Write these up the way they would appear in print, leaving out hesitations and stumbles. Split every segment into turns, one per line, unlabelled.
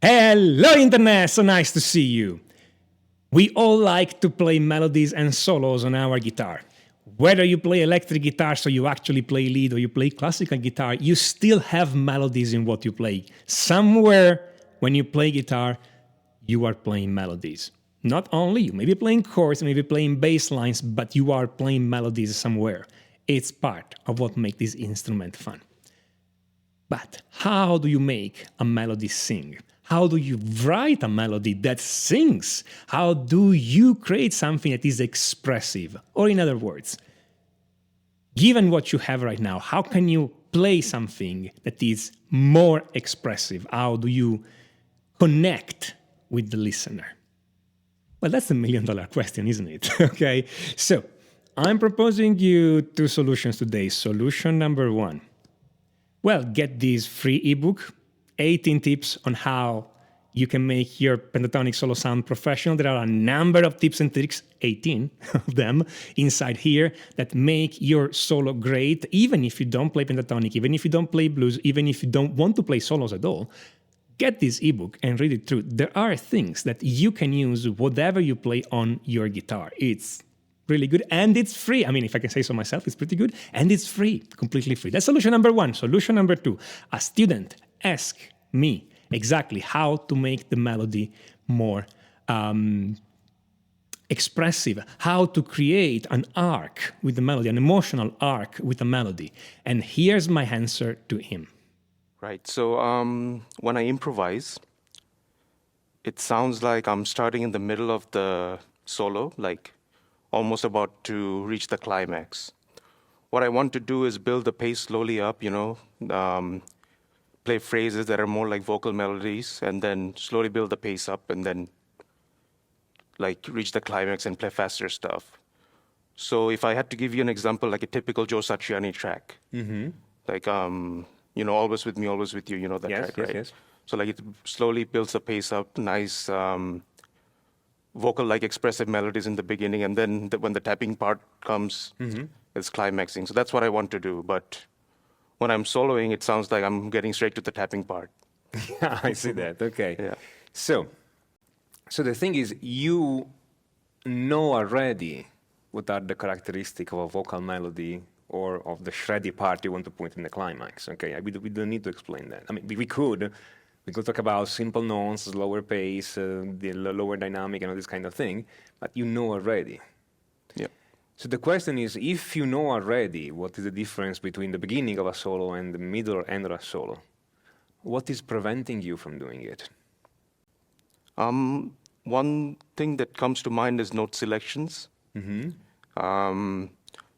Hello, Internet! So nice to see you. We all like to play melodies and solos on our guitar. Whether you play electric guitar, so you actually play lead, or you play classical guitar, you still have melodies in what you play. Somewhere when you play guitar, you are playing melodies. Not only, you may be playing chords, you may be playing bass lines, but you are playing melodies somewhere. It's part of what makes this instrument fun. But how do you make a melody sing? How do you write a melody that sings? How do you create something that is expressive? Or in other words, given what you have right now, how can you play something that is more expressive? How do you connect with the listener? Well, that's the million-dollar question, isn't it? Okay, so I'm proposing you two solutions today. Solution number one. Well, get this free ebook, 18 tips on how you can make your pentatonic solo sound professional. There are a number of tips and tricks, 18 of them, inside here that make your solo great, even if you don't play pentatonic, even if you don't play blues, even if you don't want to play solos at all. Get this ebook and read it through. There are things that you can use whatever you play on your guitar. It's really good, and it's free. I mean, if I can say so myself, it's pretty good, and it's free, completely free. That's solution number one. Solution number two, a student asked me exactly how to make the melody more expressive, how to create an arc with the melody, an emotional arc with a melody. And here's my answer to him.
Right. So when I improvise, it sounds like I'm starting in the middle of the solo, like almost about to reach the climax. What I want to do is build the pace slowly up, play phrases that are more like vocal melodies, and then slowly build the pace up, and then like reach the climax and play faster stuff. So if I had to give you an example, like a typical Joe Satriani track, like always with me, always with you, that track, right? Yes. So like it slowly builds the pace up, nice vocal-like expressive melodies in the beginning, and then when the tapping part comes, it's climaxing. So that's what I want to do. But when I'm soloing, it sounds like I'm getting straight to the tapping part.
Yeah, I see that. Okay.
Yeah.
So the thing is, you know already what are the characteristics of a vocal melody or of the shreddy part you want to put in the climax. Okay, we don't need to explain that. I mean, we could talk about simple notes, slower pace, the lower dynamic, and all this kind of thing, but you know already.
Yeah.
So the question is, if you know already what is the difference between the beginning of a solo and the middle or end of a solo, what is preventing you from doing it?
One thing that comes to mind is note selections.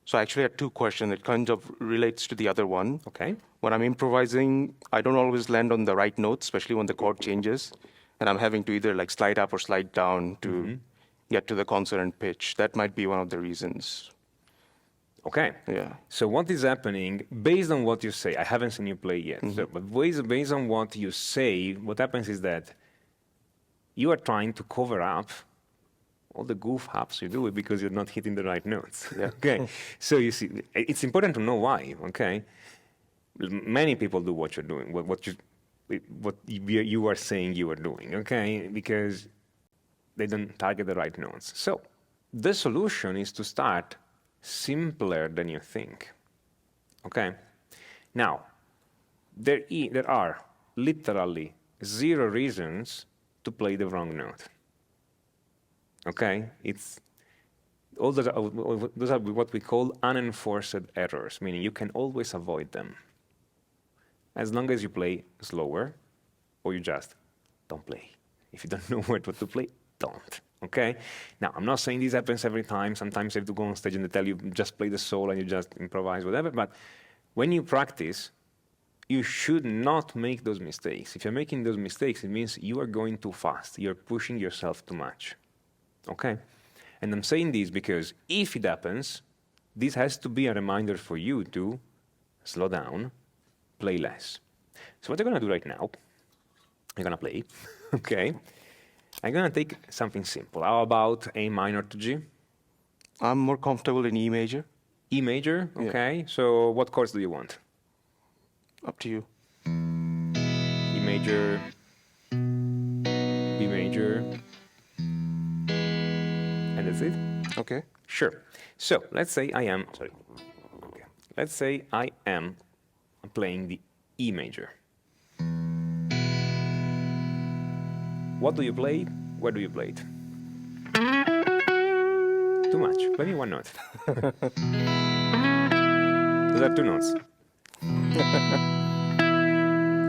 So I actually had two questions. It kind of relates to the other one.
Okay.
When I'm improvising, I don't always land on the right notes, especially when the chord changes, and I'm having to either like slide up or slide down to get to the consonant pitch. That might be one of the reasons.
Okay.
Yeah.
So what is happening, based on what you say, I haven't seen you play yet, but based on what you say, what happens is that you are trying to cover up all the goof ups you do it because you're not hitting the right notes.
Yeah.
Okay. So you see, it's important to know why. Okay. Many people do what you're doing, what you are saying you are doing. Okay, because they don't target the right notes. So the solution is to start simpler than you think. Okay. Now, there are literally 0 reasons to play the wrong note. Okay, those are what we call unenforced errors, meaning you can always avoid them. As long as you play slower, or you just don't play. If you don't know what to play, don't. Okay? Now, I'm not saying this happens every time. Sometimes you have to go on stage and they tell you just play the solo and you just improvise, whatever. But when you practice, you should not make those mistakes. If you're making those mistakes, it means you are going too fast. You're pushing yourself too much. Okay? And I'm saying this because if it happens, this has to be a reminder for you to slow down, play less. So what I'm going to do right now, I'm going to play, okay? I'm going to take something simple. How about A minor to G?
I'm more comfortable in E major.
E major, okay. Yeah. So what chords do you want?
Up to you.
E major,
major, and that's it.
Okay.
Sure. So let's say I am, sorry. Okay. Let's say I am playing the E major. What do you play? Where do you play it? Too much. Play me one note. Those are two notes.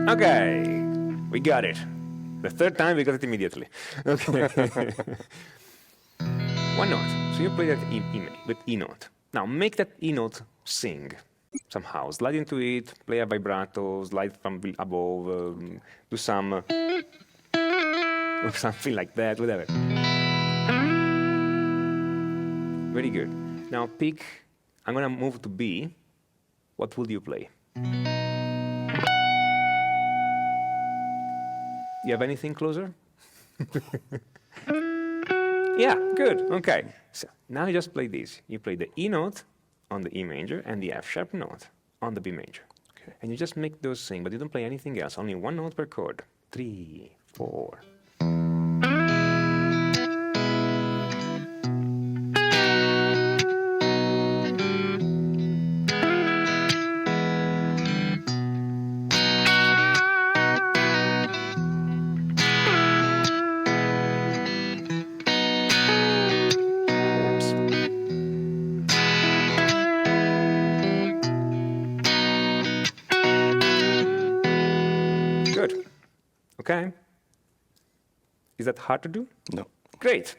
Okay, we got it. The third time we got it immediately. Okay. One note. So you play that with E note. Now make that E note sing somehow. Slide into it, play a vibrato, slide from above, do some, or something like that, whatever. Very good. Now pick, I'm gonna move to B. What will you play? You have anything closer? Yeah, good, okay. So now you just play this. You play the E note on the E major and the F sharp note on the B major.
Okay.
And you just make those sing, but you don't play anything else, only one note per chord. 3, 4. Oops. Good. Okay. Is that hard to do?
No.
Great.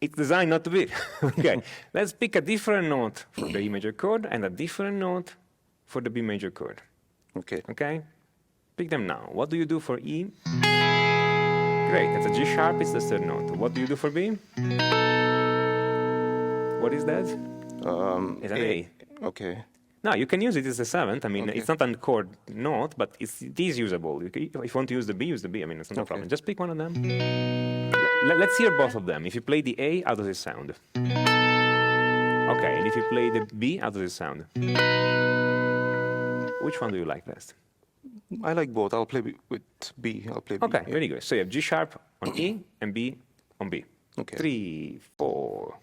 It's designed not to be. Okay. Let's pick a different note for the E major chord and a different note for the B major chord.
Okay.
Okay? Pick them now. What do you do for E? Great. That's a G sharp. It's the third note. What do you do for B? What is that? It's an A.
Okay.
No, you can use it as a seventh. I mean,
Okay.
it's not a chord note, but it is usable. If you want to use the B, use the B. I mean, it's no
Okay.
problem. Just pick one of them. Let's hear both of them. If you play the A, how does it sound? Okay, and if you play the B, how does it sound? Which one do you like best?
I like both. I'll play with B. I'll play B.
Okay,
yeah.
very good. So you have G sharp on E and B on B.
Okay.
3, 4.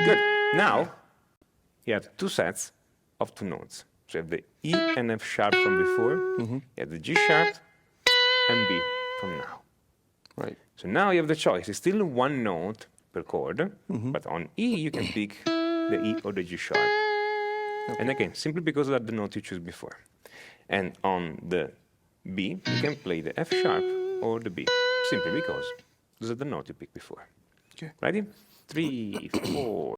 Good. Now, you have two sets of two notes. So you have the E and F sharp from before. You have the G sharp and B from now.
Right.
So now you have the choice. It's still one note per chord, but on E you can pick the E or the G sharp. And again, simply because of the note you choose before. And on the B, you can play the F sharp or the B, simply because those are the notes you picked before.
Okay.
Ready? 3, 4.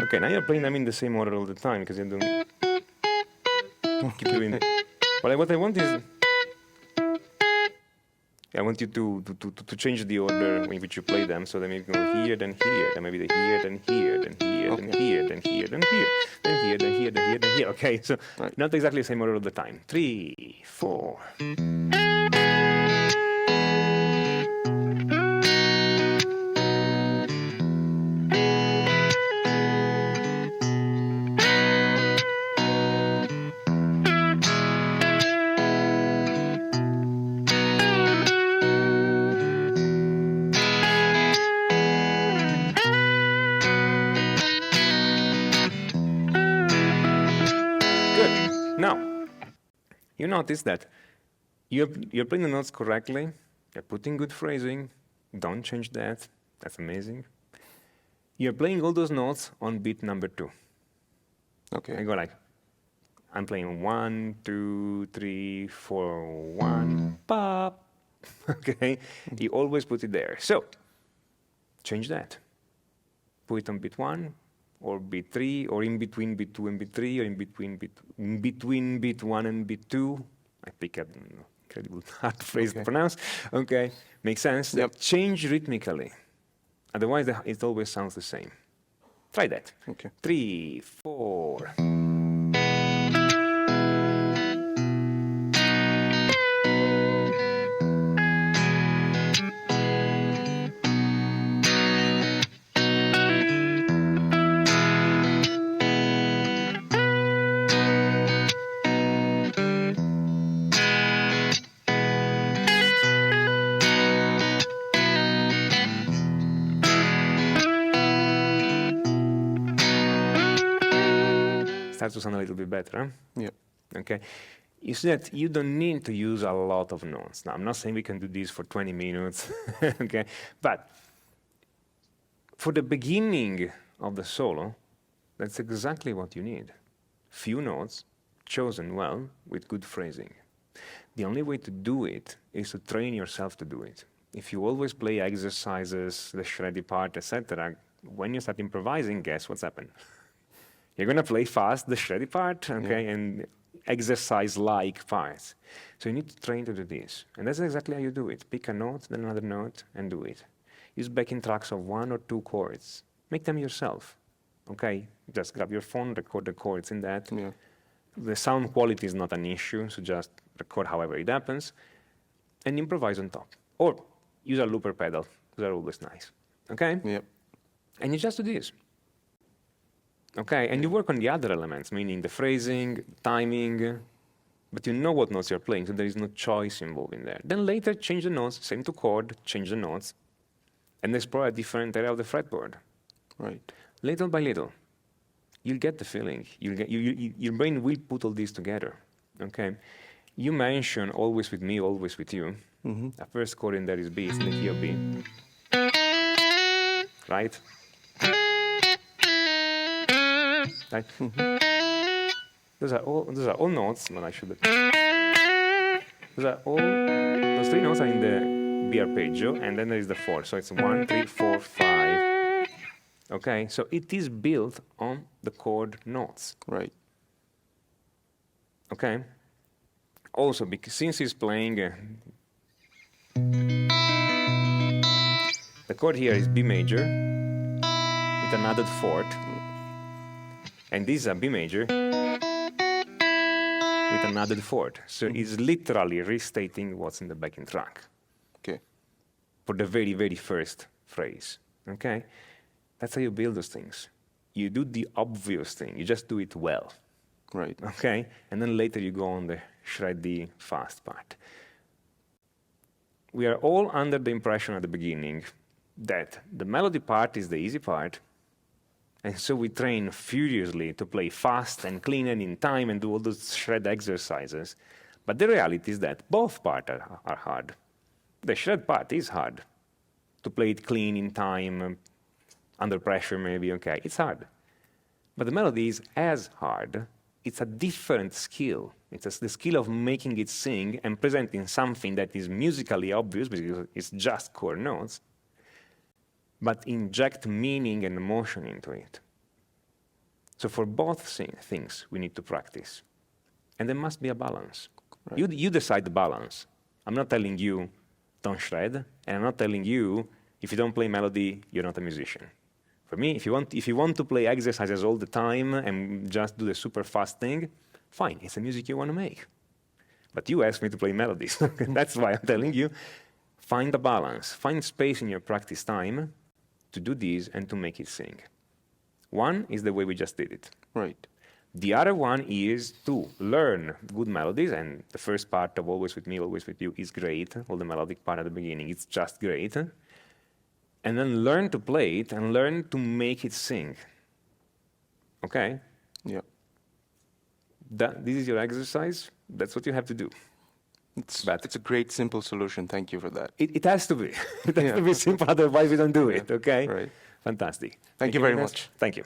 Okay, now you're playing them in the same order all the time because you don't keep doing it. What I want is, I want you to change the order in which you play them, so then maybe go here, then here, then maybe the here, then here, then here, then here, then here, then here, then here, then here, then here, then here. Okay, so
Right.
not exactly the same order all the time. 3, 4. Good. Now, you notice that You're playing the notes correctly. You're putting good phrasing. Don't change that. That's amazing. You're playing all those notes on beat number 2.
Okay.
I go like, I'm playing 1, 2, 3, 4, 1, pop. Okay? You always put it there. So, change that. Put it on beat 1, or beat 3, or in between beat 2 and beat 3, or in between beat 1 and beat 2. I pick an incredible hard phrase to pronounce. Okay, makes sense.
Yep.
Change rhythmically. Otherwise, it always sounds the same. Try that.
Okay.
3, 4. Starts to sound a little bit better, huh?
Yeah.
Okay. You see that you don't need to use a lot of notes. Now, I'm not saying we can do this for 20 minutes, okay? But for the beginning of the solo, that's exactly what you need. Few notes, chosen well, with good phrasing. The only way to do it is to train yourself to do it. If you always play exercises, the shreddy part, etc., when you start improvising, guess what's happened? You're going to play fast the shreddy part, okay, and exercise-like parts. So you need to train to do this. And that's exactly how you do it. Pick a note, then another note, and do it. Use backing tracks of 1 or 2 chords. Make them yourself, okay? Just grab your phone, record the chords in that.
Yeah.
The sound quality is not an issue, so just record however it happens, and improvise on top. Or use a looper pedal. Those are always nice, okay?
Yep.
And you just do this. Okay, and you work on the other elements, meaning the phrasing, timing, but you know what notes you're playing, so there is no choice involved in there. Then later, change the notes, same to chord, change the notes, and explore a different area of the fretboard.
Right.
Little by little, you'll get the feeling. Your brain will put all this together, okay? You mentioned always with me, always with you. The first chord in there is B, it's in the key of B. Right? Right? Those are all notes, but I should. Those 3 notes are in the B arpeggio, and then there is the 4. So it's 1, 3, 4, 5. Okay, so it is built on the chord notes.
Right.
Okay. Also, because since he's playing, the chord here is B major with an added 4th. And this is a B major with an added 4th. So it's literally restating what's in the backing track
Okay.
for the very, very first phrase. Okay? That's how you build those things. You do the obvious thing. You just do it well.
Right.
Okay? And then later you go on the shreddy fast part. We are all under the impression at the beginning that the melody part is the easy part. And so we train furiously to play fast and clean and in time and do all those shred exercises. But the reality is that both parts are hard. The shred part is hard. To play it clean in time, under pressure maybe, okay, it's hard. But the melody is as hard. It's a different skill. It's the skill of making it sing and presenting something that is musically obvious because it's just chord notes, but inject meaning and emotion into it. So for both things, we need to practice. And there must be a balance. Right. You decide the balance. I'm not telling you, don't shred, and I'm not telling you, if you don't play melody, you're not a musician. For me, if you want to play exercises all the time and just do the super fast thing, fine, it's the music you want to make. But you asked me to play melodies. That's why I'm telling you, find a balance. Find space in your practice time to do this and to make it sing. One is the way we just did it.
Right.
The other one is to learn good melodies, and the first part of Always With Me, Always With You is great. All the melodic part at the beginning, it's just great. And then learn to play it and learn to make it sing. Okay?
Yeah.
This is your exercise. That's what you have to do.
It's a great, simple solution. Thank you for that.
It has to be. It has to be simple, otherwise we don't do it, okay?
Right.
Fantastic.
Thank you very
Ines.
much.
Thank you.